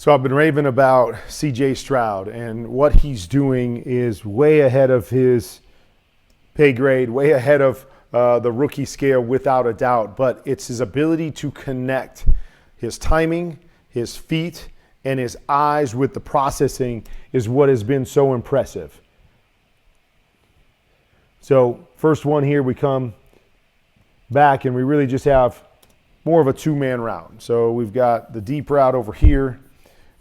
So I've been raving about CJ Stroud, and what he's doing is way ahead of his pay grade, way ahead of the rookie scale without a doubt, but it's his ability to connect his timing, his feet, and his eyes with the processing is what has been so impressive. So first one here, we come back and we really just have more of a two-man route. So we've got the deep route over here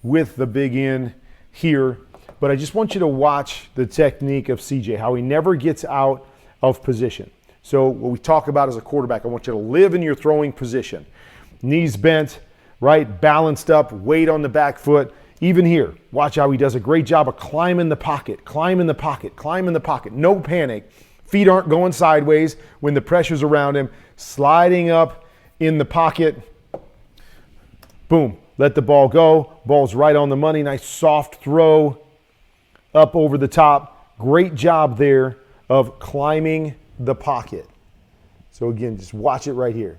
with the big in here. But I just want you to watch the technique of CJ, how he never gets out of position. So what we talk about as a quarterback, I want you to live in your throwing position. Knees bent, right? Balanced up, weight on the back foot. Even here, watch how he does a great job of climbing the pocket, climbing the pocket, climbing the pocket. No panic. Feet aren't going sideways when the pressure's around him. Sliding up in the pocket. Boom. Let the ball go. Ball's right on the money. Nice soft throw up over the top. Great job there of climbing the pocket. So again, just watch it right here.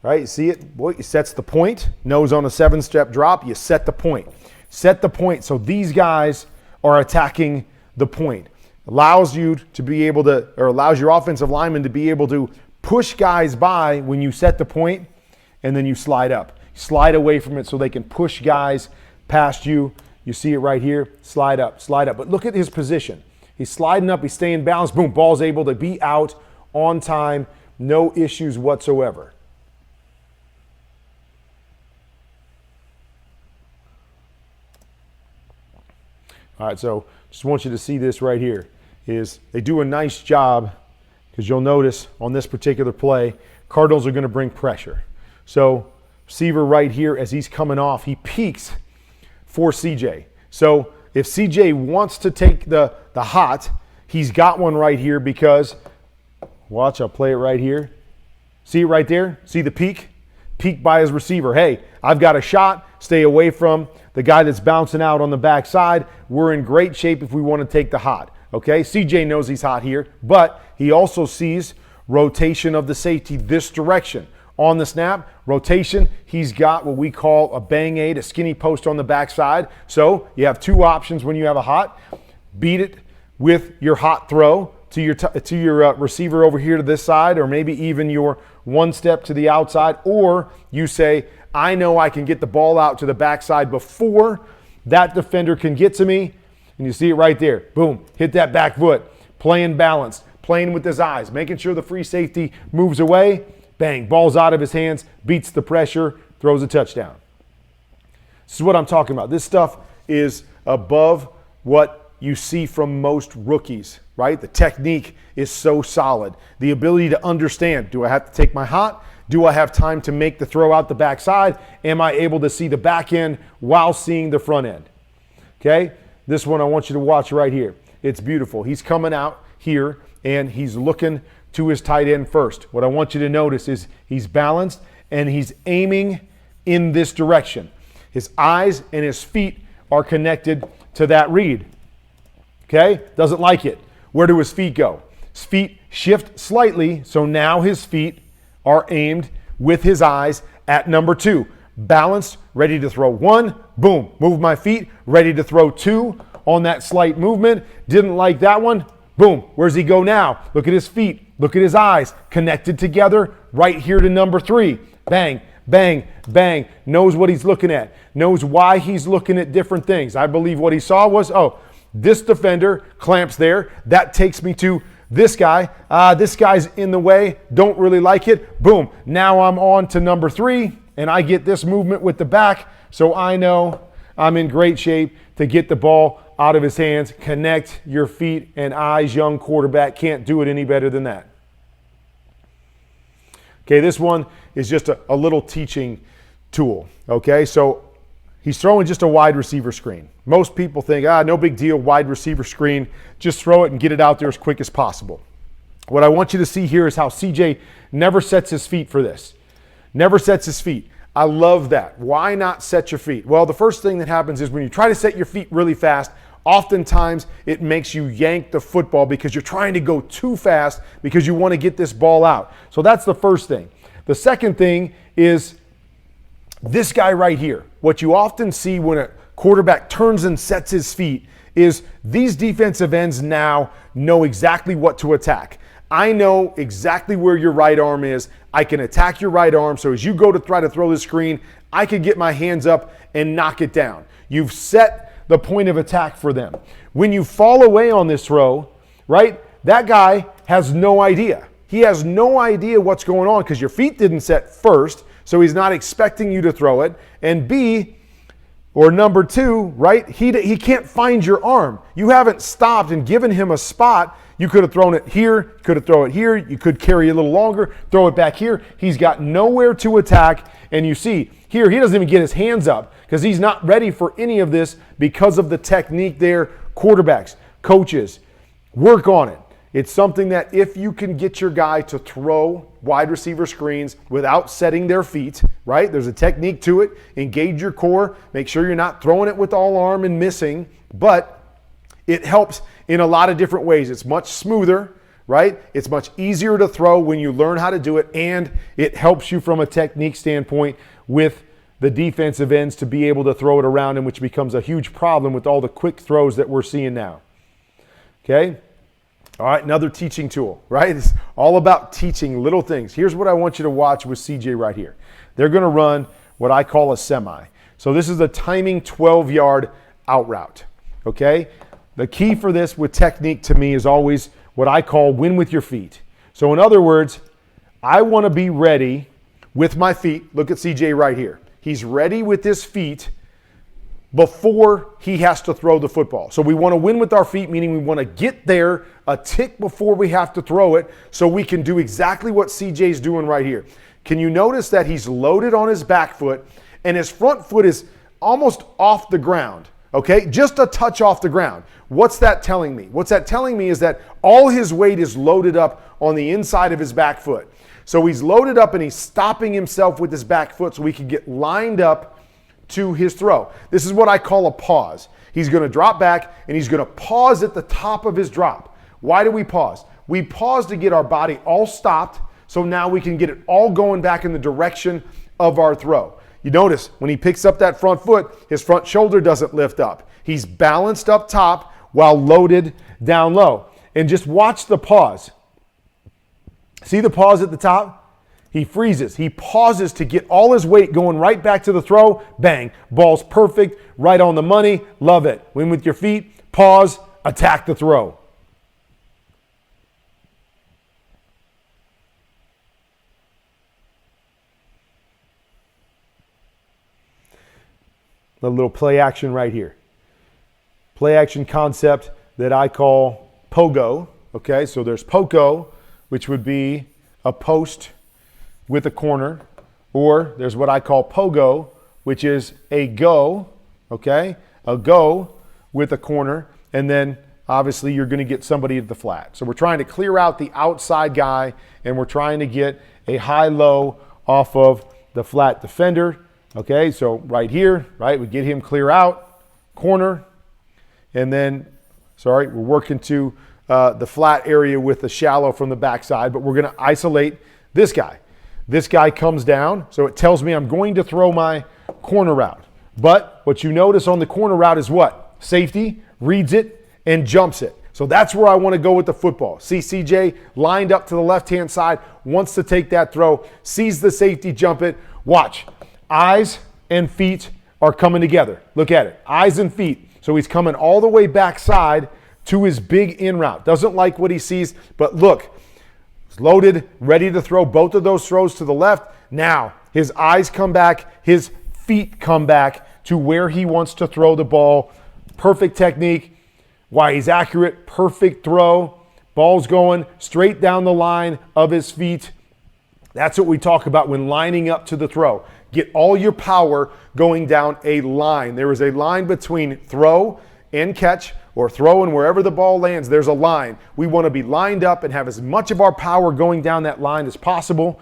Right? See it? Boy, it sets the point. Nose on a 7-step drop. You set the point. Set the point. So these guys are attacking the point. Allows you to be able to, or allows your offensive lineman to be able to push guys by when you set the point, and then you slide up. Slide away from it so they can push guys past you. You see it right here. Slide up, slide up. But look at his position. He's sliding up. He's staying balanced. Boom, ball's able to be out on time. No issues whatsoever. All right, so just want you to see this right here. Is they do a nice job, because you'll notice on this particular play, Cardinals are going to bring pressure. So receiver right here, as he's coming off, he peeks for CJ. So if CJ wants to take the hot, he's got one right here because, watch, I'll play it right here. See it right there? See the peek? Peek by his receiver. Hey, I've got a shot. Stay away from the guy that's bouncing out on the backside. We're in great shape if we want to take the hot. Okay, CJ knows he's hot here, but he also sees rotation of the safety this direction. On the snap, rotation, he's got what we call a bang aid, a skinny post on the backside. So you have two options when you have a hot. Beat it with your hot throw to your receiver over here to this side, or maybe even your one step to the outside, or you say, I know I can get the ball out to the backside before that defender can get to me. And you see it right there. Boom. Hit that back foot. Playing balanced. Playing with his eyes. Making sure the free safety moves away. Bang. Ball's out of his hands. Beats the pressure. Throws a touchdown. This is what I'm talking about. This stuff is above what you see from most rookies, right? The technique is so solid. The ability to understand. Do I have to take my hot? Do I have time to make the throw out the backside? Am I able to see the back end while seeing the front end? Okay? This one I want you to watch right here. It's beautiful. He's coming out here and he's looking to his tight end first. What I want you to notice is he's balanced and he's aiming in this direction. His eyes and his feet are connected to that read. Okay? Doesn't like it. Where do his feet go? His feet shift slightly, so now his feet are aimed with his eyes at number 2. Balanced, ready to throw 1, boom, move my feet, ready to throw 2 on that slight movement. Didn't like that one, boom, where's he go now? Look at his feet, look at his eyes, connected together, right here to number 3. Bang, bang, bang, knows what he's looking at, knows why he's looking at different things. I believe what he saw was, oh, this defender clamps there, that takes me to this guy. This guy's in the way, don't really like it, boom, now I'm on to number 3. And I get this movement with the back, so I know I'm in great shape to get the ball out of his hands. Connect your feet and eyes, young quarterback. Can't do it any better than that. Okay, this one is just a little teaching tool. Okay, so he's throwing just a wide receiver screen. Most people think, no big deal, wide receiver screen. Just throw it and get it out there as quick as possible. What I want you to see here is how CJ never sets his feet for this. Never sets his feet. I love that. Why not set your feet? Well, the first thing that happens is when you try to set your feet really fast, oftentimes it makes you yank the football because you're trying to go too fast because you want to get this ball out. So that's the first thing. The second thing is This guy right here, what you often see when a quarterback turns and sets his feet is these defensive ends now know exactly what to attack. I know exactly where your right arm is. I can attack your right arm. So as you go to try to throw the screen, I can get my hands up and knock it down. You've set the point of attack for them. When you fall away on this throw, right, that guy has no idea. He has no idea what's going on because your feet didn't set first, so he's not expecting you to throw it. And B, or number two, right, he can't find your arm. You haven't stopped and given him a spot. You could have thrown it here, could have thrown it here, you could carry a little longer, throw it back here. He's got nowhere to attack, and you see, here he doesn't even get his hands up because he's not ready for any of this because of the technique there. Quarterbacks, coaches, work on it. It's something that if you can get your guy to throw wide receiver screens without setting their feet, right? There's a technique to it. Engage your core. Make sure you're not throwing it with all arm and missing, but it helps in a lot of different ways. It's much smoother, right? It's much easier to throw when you learn how to do it, and it helps you from a technique standpoint with the defensive ends to be able to throw it around, and which becomes a huge problem with all the quick throws that we're seeing now. Okay? All right, another teaching tool, right? It's all about teaching little things. Here's what I want you to watch with CJ right here. They're going to run what I call a semi. So this is a timing 12-yard out route, okay? The key for this with technique to me is always what I call win with your feet. So in other words, I want to be ready with my feet. Look at CJ right here. He's ready with his feet before he has to throw the football. So we want to win with our feet, meaning we want to get there a tick before we have to throw it so we can do exactly what CJ's doing right here. Can you notice that he's loaded on his back foot and his front foot is almost off the ground, okay? Just a touch off the ground. What's that telling me? What's that telling me is that all his weight is loaded up on the inside of his back foot. So he's loaded up and he's stopping himself with his back foot so he can get lined up to his throw. This is what I call a pause. He's going to drop back and he's going to pause at the top of his drop. Why do we pause? We pause to get our body all stopped so now we can get it all going back in the direction of our throw. You notice when he picks up that front foot, his front shoulder doesn't lift up. He's balanced up top while loaded down low. And just watch the pause. See the pause at the top? He freezes. He pauses to get all his weight going right back to the throw. Bang. Ball's perfect. Right on the money. Love it. Win with your feet. Pause. Attack the throw. A little play action right here. Play action concept that I call Pogo. Okay, so there's Pogo, which would be a post with a corner, or there's what I call Pogo, which is a go, okay? A go with a corner, and then obviously you're going to get somebody at the flat. So we're trying to clear out the outside guy, and we're trying to get a high-low off of the flat defender, okay? So right here, right, we get him clear out, corner, and then, we're working to the flat area with the shallow from the backside, but we're going to isolate this guy. This guy comes down, so it tells me I'm going to throw my corner route. But what you notice on the corner route is what? Safety reads it and jumps it. So that's where I want to go with the football. See CJ lined up to the left-hand side, wants to take that throw, sees the safety jump it. Watch. Eyes and feet are coming together. Look at it. Eyes and feet. So he's coming all the way backside to his big in route. Doesn't like what he sees, but look. Loaded, ready to throw both of those throws to the left. Now, his eyes come back, his feet come back to where he wants to throw the ball. Perfect technique. Why he's accurate, perfect throw. Ball's going straight down the line of his feet. That's what we talk about when lining up to the throw. Get all your power going down a line. There is a line between throw and catch, or throw and wherever the ball lands, there's a line. We want to be lined up and have as much of our power going down that line as possible.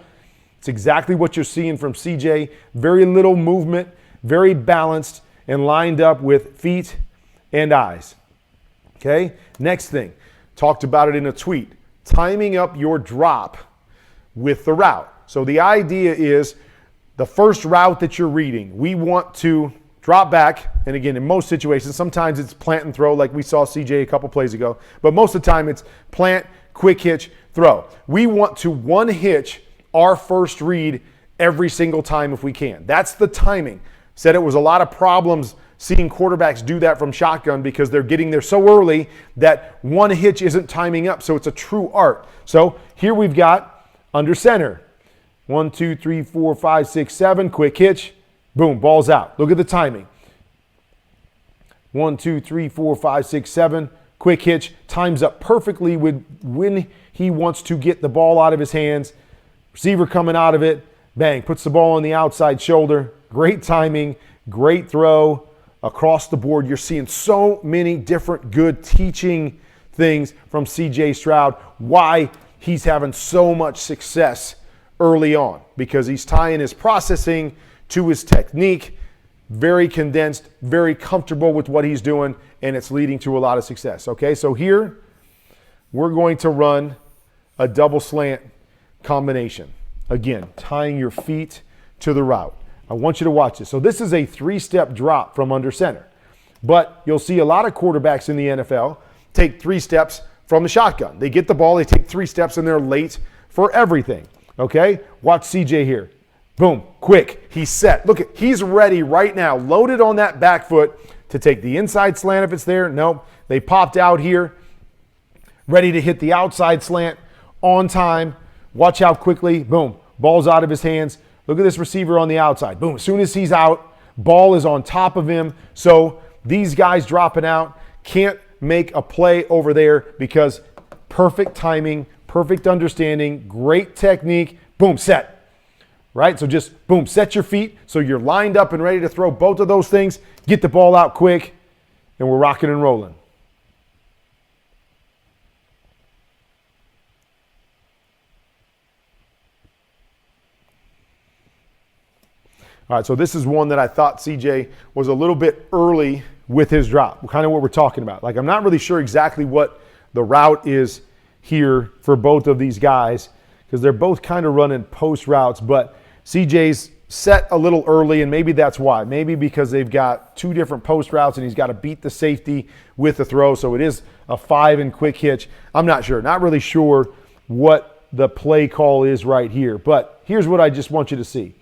It's exactly what you're seeing from CJ. Very little movement, very balanced, and lined up with feet and eyes. Okay, next thing. Talked about it in a tweet. Timing up your drop with the route. So the idea is the first route that you're reading, we want to drop back. And again, in most situations, sometimes it's plant and throw like we saw CJ a couple plays ago. But most of the time it's plant, quick hitch, throw. We want to one hitch our first read every single time if we can. That's the timing. Said it was a lot of problems seeing quarterbacks do that from shotgun because they're getting there so early that one hitch isn't timing up. So it's a true art. So here we've got under center. 1, 2, 3, 4, 5, 6, 7. Quick hitch. Boom, ball's out. Look at the timing. 1, 2, 3, 4, 5, 6, 7. Quick hitch. Times up perfectly with when he wants to get the ball out of his hands. Receiver coming out of it. Bang, puts the ball on the outside shoulder. Great timing, great throw across the board. You're seeing so many different good teaching things from CJ Stroud. Why he's having so much success early on, because he's tying his processing to his technique. Very condensed, very comfortable with what he's doing, and it's leading to a lot of success. Okay, so here we're going to run a double slant combination. Again, tying your feet to the route. I want you to watch this. So this is a 3-step drop from under center. But you'll see a lot of quarterbacks in the NFL take 3 steps from the shotgun. They get the ball, they take 3 steps, and they're late for everything. Okay? Watch CJ here. Boom, quick, he's set. Look, he's ready right now, loaded on that back foot to take the inside slant if it's there. Nope, they popped out here, ready to hit the outside slant on time. Watch how quickly, boom, ball's out of his hands. Look at this receiver on the outside. Boom, as soon as he's out, ball is on top of him. So these guys dropping out can't make a play over there because perfect timing, perfect understanding, great technique, boom, set. Right? So just, boom, set your feet so you're lined up and ready to throw both of those things. Get the ball out quick, and we're rocking and rolling. All right, so this is one that I thought CJ was a little bit early with his drop, kind of what we're talking about. Like, I'm not really sure exactly what the route is here for both of these guys because they're both kind of running post routes, but CJ's set a little early, and maybe that's why. Maybe because they've got 2 different post routes and he's got to beat the safety with the throw, so it is a 5 and quick hitch. I'm not sure. Not really sure what the play call is right here, but here's what I just want you to see.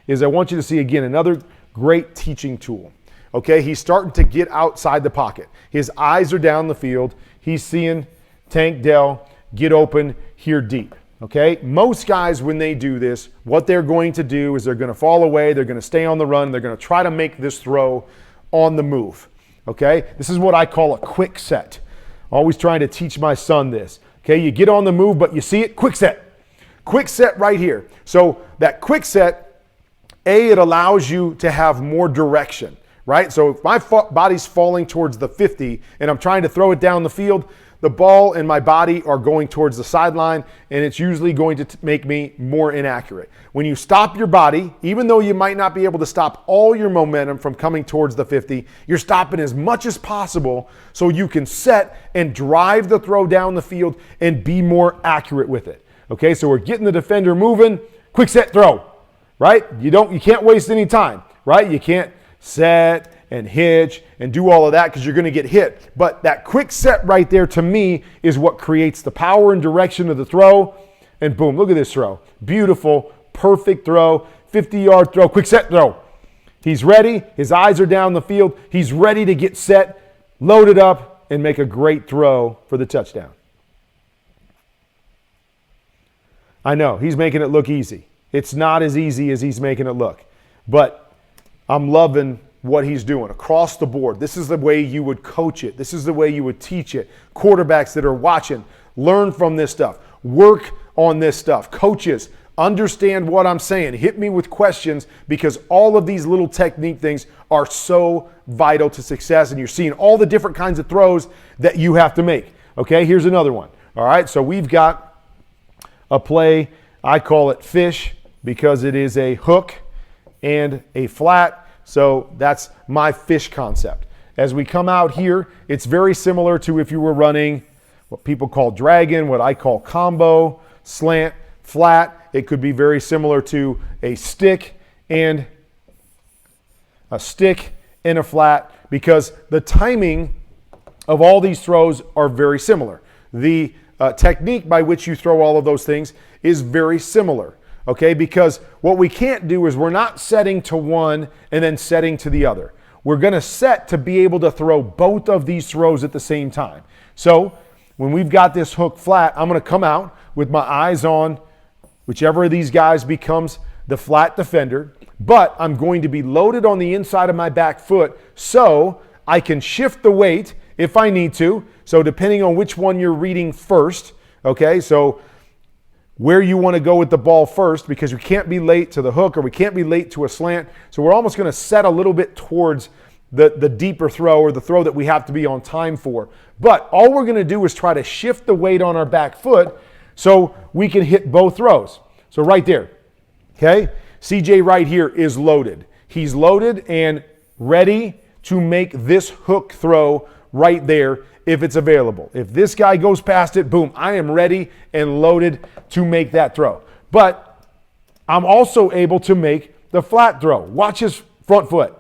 I want you to see, again, another great teaching tool. Okay, he's starting to get outside the pocket. His eyes are down the field. He's seeing Tank Dell get open here deep. Okay, most guys, when they do this, what they're going to do is they're going to fall away, they're going to stay on the run, they're going to try to make this throw on the move. Okay, this is what I call a quick set. Always trying to teach my son this. Okay, you get on the move, but you see it, quick set. Quick set right here. So that quick set, it allows you to have more direction, right? So if my body's falling towards the 50 and I'm trying to throw it down the field, the ball and my body are going towards the sideline, and it's usually going to make me more inaccurate. When you stop your body, even though you might not be able to stop all your momentum from coming towards the 50, you're stopping as much as possible so you can set and drive the throw down the field and be more accurate with it. Okay, so we're getting the defender moving, quick set, throw. Right? You can't waste any time, right? You can't set and hitch and do all of that because you're going to get hit. But that quick set right there, to me, is what creates the power and direction of the throw. And boom, look at this throw. Beautiful, perfect throw, 50-yard throw, quick set throw. He's ready. His eyes are down the field. He's ready to get set, load it up, and make a great throw for the touchdown. I know, he's making it look easy. It's not as easy as he's making it look. But I'm loving what he's doing across the board. This is the way you would coach it. This is the way you would teach it. Quarterbacks that are watching, learn from this stuff. Work on this stuff. Coaches, understand what I'm saying. Hit me with questions because all of these little technique things are so vital to success, and you're seeing all the different kinds of throws that you have to make. Okay, here's another one. All right, so we've got a play, I call it fish, because it is a hook and a flat. So that's my fish concept. As we come out here, it's very similar to if you were running what people call dragon, what I call combo, slant, flat. It could be very similar to a stick and a stick and a flat, because the timing of all these throws are very similar. The technique by which you throw all of those things is very similar, okay? Because what we can't do is we're not setting to one and then setting to the other. We're going to set to be able to throw both of these throws at the same time. So when we've got this hook flat, I'm going to come out with my eyes on whichever of these guys becomes the flat defender, but I'm going to be loaded on the inside of my back foot so I can shift the weight if I need to. So depending on which one you're reading first, okay, so where you want to go with the ball first, because we can't be late to the hook or we can't be late to a slant. So we're almost going to set a little bit towards the deeper throw, or the throw that we have to be on time for. But all we're going to do is try to shift the weight on our back foot so we can hit both throws. So right there, okay? CJ right here is loaded. He's loaded and ready to make this hook throw right there if it's available. If this guy goes past it, boom, I am ready and loaded to make that throw. But I'm also able to make the flat throw. Watch his front foot.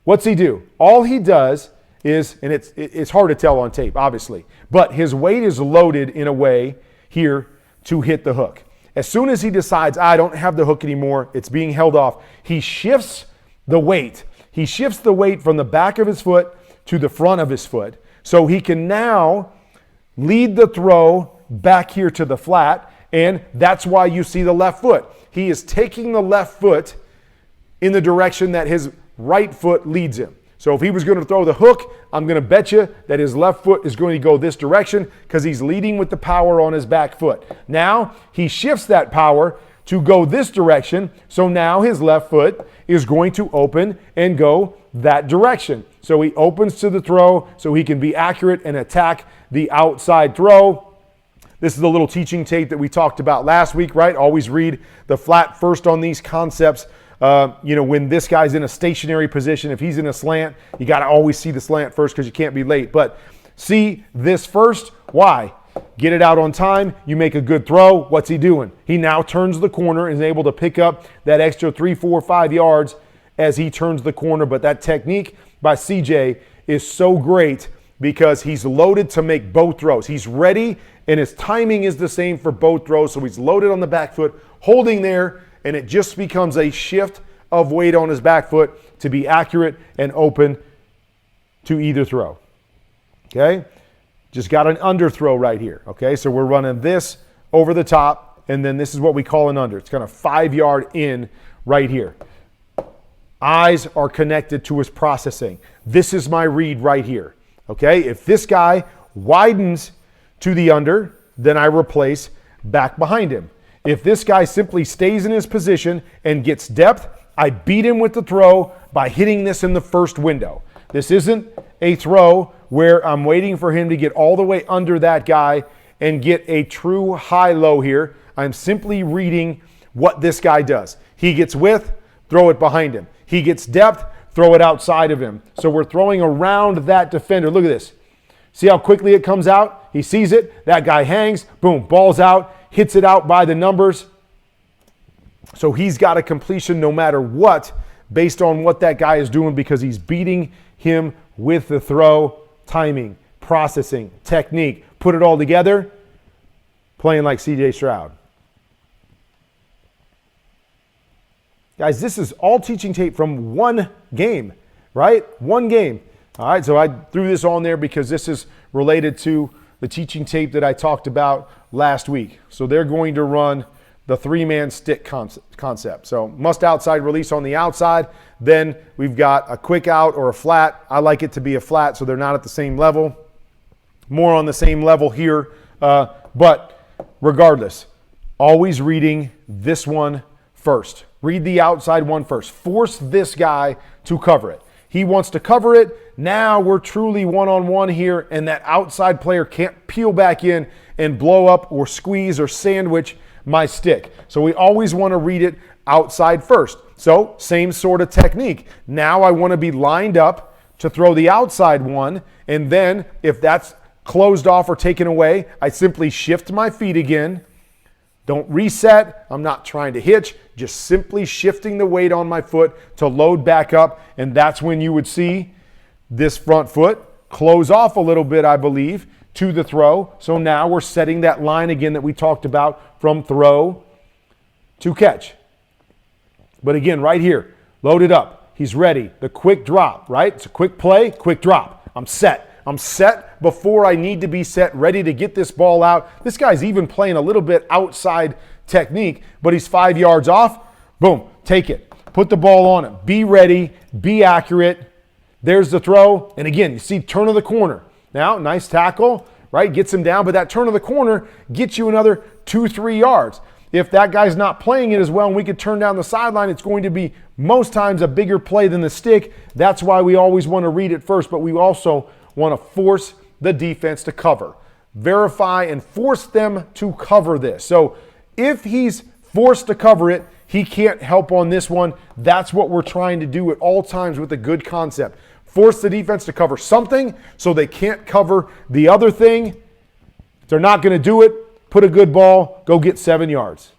What's he do? All he does is, and it's hard to tell on tape, obviously, but his weight is loaded in a way here to hit the hook. As soon as he decides, I don't have the hook anymore, it's being held off, he shifts the weight. He shifts the weight from the back of his foot to the front of his foot, so he can now lead the throw back here to the flat, and that's why you see the left foot. He is taking the left foot in the direction that his right foot leads him. So if he was going to throw the hook, I'm going to bet you that his left foot is going to go this direction because he's leading with the power on his back foot. Now he shifts that power to go this direction, so now his left foot is going to open and go that direction. So he opens to the throw so he can be accurate and attack the outside throw. This is the little teaching tape that we talked about last week, right? Always read the flat first on these concepts. When this guy's in a stationary position, if he's in a slant, you got to always see the slant first because you can't be late. But see this first. Why? Get it out on time. You make a good throw. What's he doing? He now turns the corner and is able to pick up that extra 3, 4, 5 yards as he turns the corner. But that technique by CJ is so great because he's loaded to make both throws. He's ready, and his timing is the same for both throws. So he's loaded on the back foot, holding there, and it just becomes a shift of weight on his back foot to be accurate and open to either throw. Okay? Just got an underthrow right here. Okay? So we're running this over the top, and then this is what we call an under. It's kind of 5 yard in right here. Eyes are connected to his processing. This is my read right here. Okay? If this guy widens to the under, then I replace back behind him. If this guy simply stays in his position and gets depth, I beat him with the throw by hitting this in the first window. This isn't a throw where I'm waiting for him to get all the way under that guy and get a true high-low here. I'm simply reading what this guy does. He gets width, throw it behind him. He gets depth, throw it outside of him. So we're throwing around that defender. Look at this. See how quickly it comes out? He sees it. That guy hangs. Boom, ball's out. Hits it out by the numbers. So he's got a completion no matter what based on what that guy is doing because he's beating him with the throw, timing, processing, technique. Put it all together, playing like CJ Stroud. Guys, this is all teaching tape from one game, right? One game. All right, so I threw this on there because this is related to the teaching tape that I talked about last week. So they're going to run the 3-man stick concept. So must outside release on the outside. Then we've got a quick out or a flat. I like it to be a flat so they're not at the same level. More on the same level here. But regardless, always reading this one first. Read the outside one first. Force this guy to cover it. He wants to cover it. Now we're truly one-on-one here, and that outside player can't peel back in and blow up or squeeze or sandwich my stick. So we always want to read it outside first. So same sort of technique. Now I want to be lined up to throw the outside one, and then if that's closed off or taken away, I simply shift my feet again, Don't reset. I'm not trying to hitch. Just simply shifting the weight on my foot to load back up. And that's when you would see this front foot close off a little bit, I believe, to the throw. So now we're setting that line again that we talked about from throw to catch. But again, right here, load it up. He's ready. The quick drop, right? It's a quick play, quick drop. I'm set. I'm set before I need to be set, ready to get this ball out. This guy's even playing a little bit outside technique, but he's 5 yards off. Boom, take it. Put the ball on it. Be ready. Be accurate. There's the throw. And again, you see turn of the corner. Now, nice tackle, right? Gets him down, but that turn of the corner gets you another 2-3 yards. If that guy's not playing it as well and we could turn down the sideline, it's going to be most times a bigger play than the stick. That's why we always want to read it first, but we also want to force the defense to cover. Verify and force them to cover this. So if he's forced to cover it, he can't help on this one. That's what we're trying to do at all times with a good concept. Force the defense to cover something so they can't cover the other thing. If they're not going to do it, put a good ball, go get 7 yards.